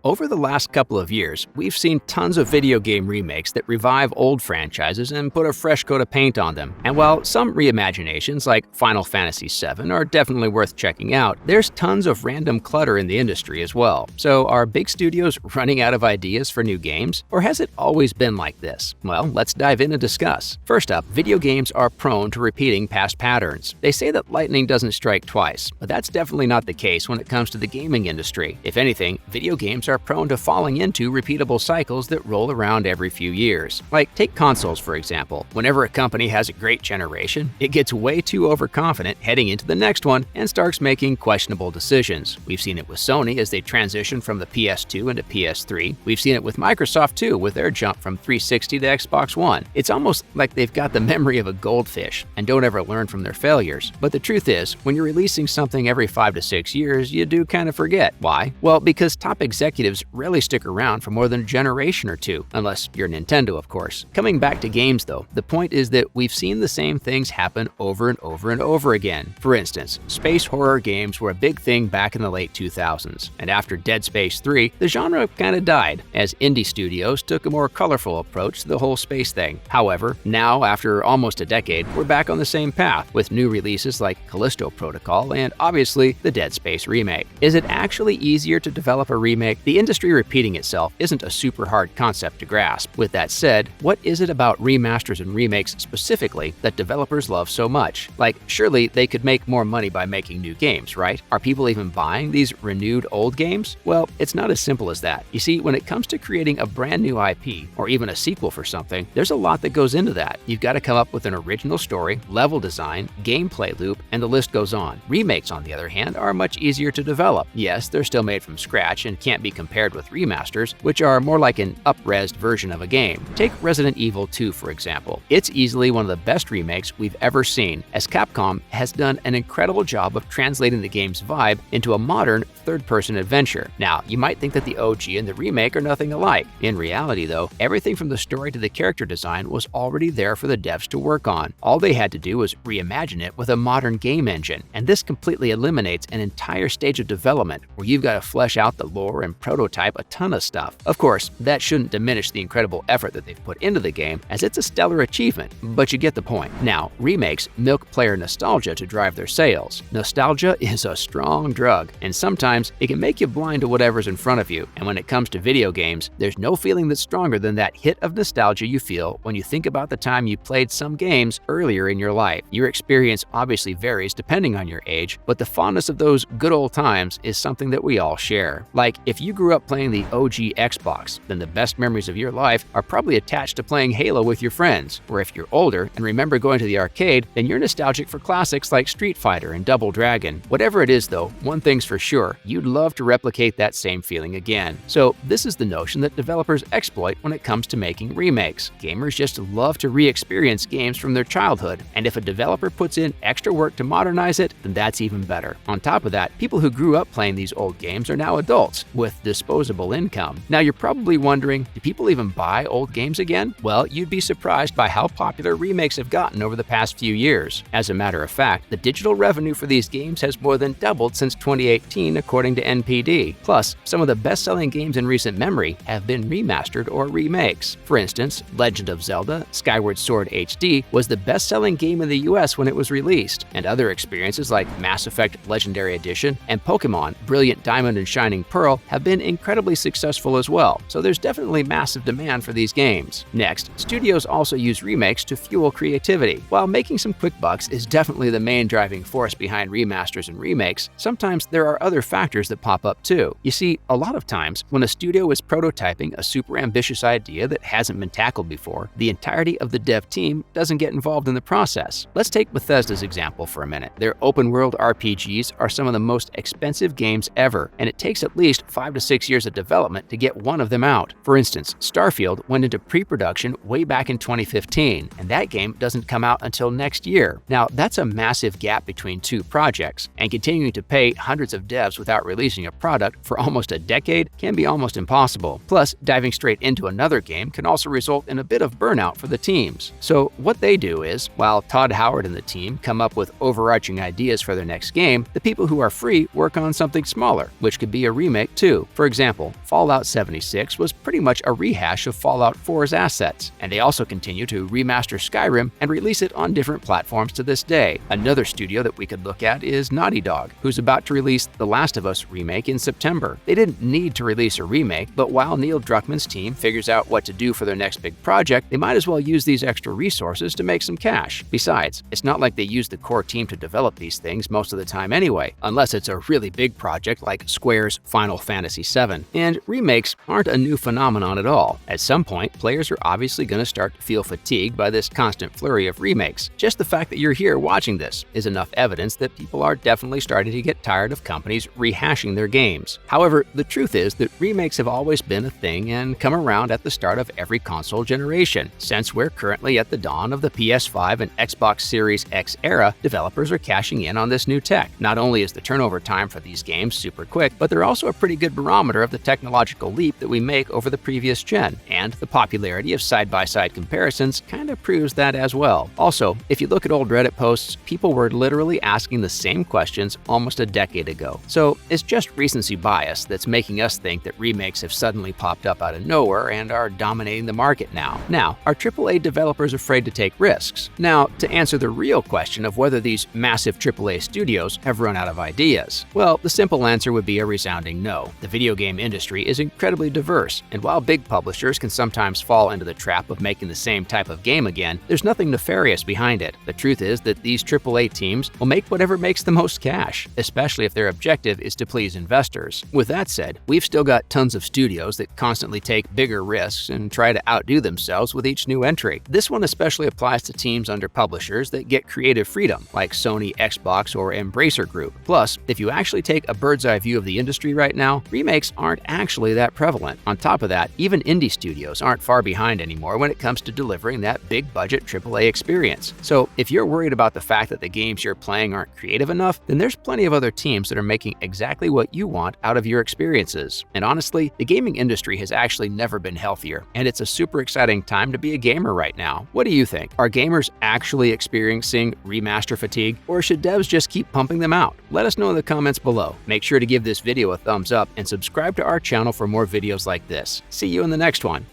Over the last couple of years, we've seen tons of video game remakes that revive old franchises and put a fresh coat of paint on them. And while some reimaginations, like Final Fantasy VII, are definitely worth checking out, there's tons of random clutter in the industry as well. So are big studios running out of ideas for new games? Or has it always been like this? Well, let's dive in and discuss. First up, video games are prone to repeating past patterns. They say that lightning doesn't strike twice, but that's definitely not the case when it comes to the gaming industry. If anything, video games are prone to falling into repeatable cycles that roll around every few years. Like, take consoles for example. Whenever a company has a great generation, it gets way too overconfident heading into the next one and starts making questionable decisions. We've seen it with Sony as they transition from the PS2 into PS3. We've seen it with Microsoft too with their jump from 360 to Xbox One. It's almost like they've got the memory of a goldfish and don't ever learn from their failures. But the truth is, when you're releasing something every 5 to 6 years, you do kind of forget. Why? Well, because top executives rarely stick around for more than a generation or two, unless you're Nintendo, of course. Coming back to games, though, the point is that we've seen the same things happen over and over and over again. For instance, space horror games were a big thing back in the late 2000s, and after Dead Space 3, the genre kind of died, as indie studios took a more colorful approach to the whole space thing. However, now, after almost a decade, we're back on the same path, with new releases like Callisto Protocol and, obviously, the Dead Space remake. Is it actually easier to develop a remake? The industry repeating itself isn't a super hard concept to grasp. With that said, what is it about remasters and remakes specifically that developers love so much? Like, surely they could make more money by making new games, right? Are people even buying these renewed old games? Well, it's not as simple as that. You see, when it comes to creating a brand new IP, or even a sequel for something, there's a lot that goes into that. You've got to come up with an original story, level design, gameplay loop, and the list goes on. Remakes, on the other hand, are much easier to develop. Yes, they're still made from scratch and can't be compared with remasters, which are more like an up-resed version of a game. Take Resident Evil 2, for example. It's easily one of the best remakes we've ever seen, as Capcom has done an incredible job of translating the game's vibe into a modern third-person adventure. Now, you might think that the OG and the remake are nothing alike. In reality, though, everything from the story to the character design was already there for the devs to work on. All they had to do was reimagine it with a modern game engine, and this completely eliminates an entire stage of development where you've got to flesh out the lore and prototype a ton of stuff. Of course, that shouldn't diminish the incredible effort that they've put into the game, as it's a stellar achievement, but you get the point. Now, remakes milk player nostalgia to drive their sales. Nostalgia is a strong drug, and sometimes it can make you blind to whatever's in front of you. And when it comes to video games, there's no feeling that's stronger than that hit of nostalgia you feel when you think about the time you played some games earlier in your life. Your experience obviously varies depending on your age, but the fondness of those good old times is something that we all share. Like, if you grew up playing the OG Xbox, then the best memories of your life are probably attached to playing Halo with your friends. Or if you're older and remember going to the arcade, then you're nostalgic for classics like Street Fighter and Double Dragon. Whatever it is though, one thing's for sure, you'd love to replicate that same feeling again. So this is the notion that developers exploit when it comes to making remakes. Gamers just love to re-experience games from their childhood, and if a developer puts in extra work to modernize it, then that's even better. On top of that, people who grew up playing these old games are now adults with disposable income. Now you're probably wondering, do people even buy old games again? Well, you'd be surprised by how popular remakes have gotten over the past few years. As a matter of fact, the digital revenue for these games has more than doubled since 2018 according to NPD. Plus, some of the best-selling games in recent memory have been remastered or remakes. For instance, Legend of Zelda Skyward Sword HD was the best-selling game in the US when it was released, and other experiences like Mass Effect Legendary Edition and Pokemon Brilliant Diamond and Shining Pearl have been incredibly successful as well, so there's definitely massive demand for these games. Next, studios also use remakes to fuel creativity. While making some quick bucks is definitely the main driving force behind remasters and remakes, sometimes there are other factors that pop up too. You see, a lot of times, when a studio is prototyping a super ambitious idea that hasn't been tackled before, the entirety of the dev team doesn't get involved in the process. Let's take Bethesda's example for a minute. Their open-world RPGs are some of the most expensive games ever, and it takes at least 5 to 6 years of development to get one of them out. For instance, Starfield went into pre-production way back in 2015, and that game doesn't come out until next year. Now, that's a massive gap between two projects, and continuing to pay hundreds of devs without releasing a product for almost a decade can be almost impossible. Plus, diving straight into another game can also result in a bit of burnout for the teams. So what they do is, while Todd Howard and the team come up with overarching ideas for their next game, the people who are free work on something smaller, which could be a remake too. For example, Fallout 76 was pretty much a rehash of Fallout 4's assets, and they also continue to remaster Skyrim and release it on different platforms to this day. Another studio that we could look at is Naughty Dog, who's about to release The Last of Us remake in September. They didn't need to release a remake, but while Neil Druckmann's team figures out what to do for their next big project, they might as well use these extra resources to make some cash. Besides, it's not like they use the core team to develop these things most of the time anyway, unless it's a really big project like Square's Final Fantasy VII. And remakes aren't a new phenomenon at all. At some point, players are obviously going to start to feel fatigued by this constant flurry of remakes. Just the fact that you're here watching this is enough evidence that people are definitely starting to get tired of companies rehashing their games. However, the truth is that remakes have always been a thing and come around at the start of every console generation. Since we're currently at the dawn of the PS5 and Xbox Series X era, developers are cashing in on this new tech. Not only is the turnover time for these games super quick, but they're also a pretty good barometer of the technological leap that we make over the previous gen, and the popularity of side-by-side comparisons kind of proves that as well. Also, if you look at old Reddit posts, people were literally asking the same questions almost a decade ago. So it's just recency bias that's making us think that remakes have suddenly popped up out of nowhere and are dominating the market now. Now, are AAA developers afraid to take risks? Now, to answer the real question of whether these massive AAA studios have run out of ideas, well, the simple answer would be a resounding no. The video game industry is incredibly diverse, and while big publishers can sometimes fall into the trap of making the same type of game again, there's nothing nefarious behind it. The truth is that these AAA teams will make whatever makes the most cash, especially if their objective is to please investors. With that said, we've still got tons of studios that constantly take bigger risks and try to outdo themselves with each new entry. This one especially applies to teams under publishers that get creative freedom, like Sony, Xbox, or Embracer Group. Plus, if you actually take a bird's-eye view of the industry right now, remakes aren't actually that prevalent. On top of that, even indie studios aren't far behind anymore when it comes to delivering that big-budget AAA experience. So if you're worried about the fact that the games you're playing aren't creative enough, then there's plenty of other teams that are making exactly what you want out of your experiences. And honestly, the gaming industry has actually never been healthier, and it's a super exciting time to be a gamer right now. What do you think? Are gamers actually experiencing remaster fatigue, or should devs just keep pumping them out? Let us know in the comments below. Make sure to give this video a thumbs up and subscribe to our channel for more videos like this. See you in the next one.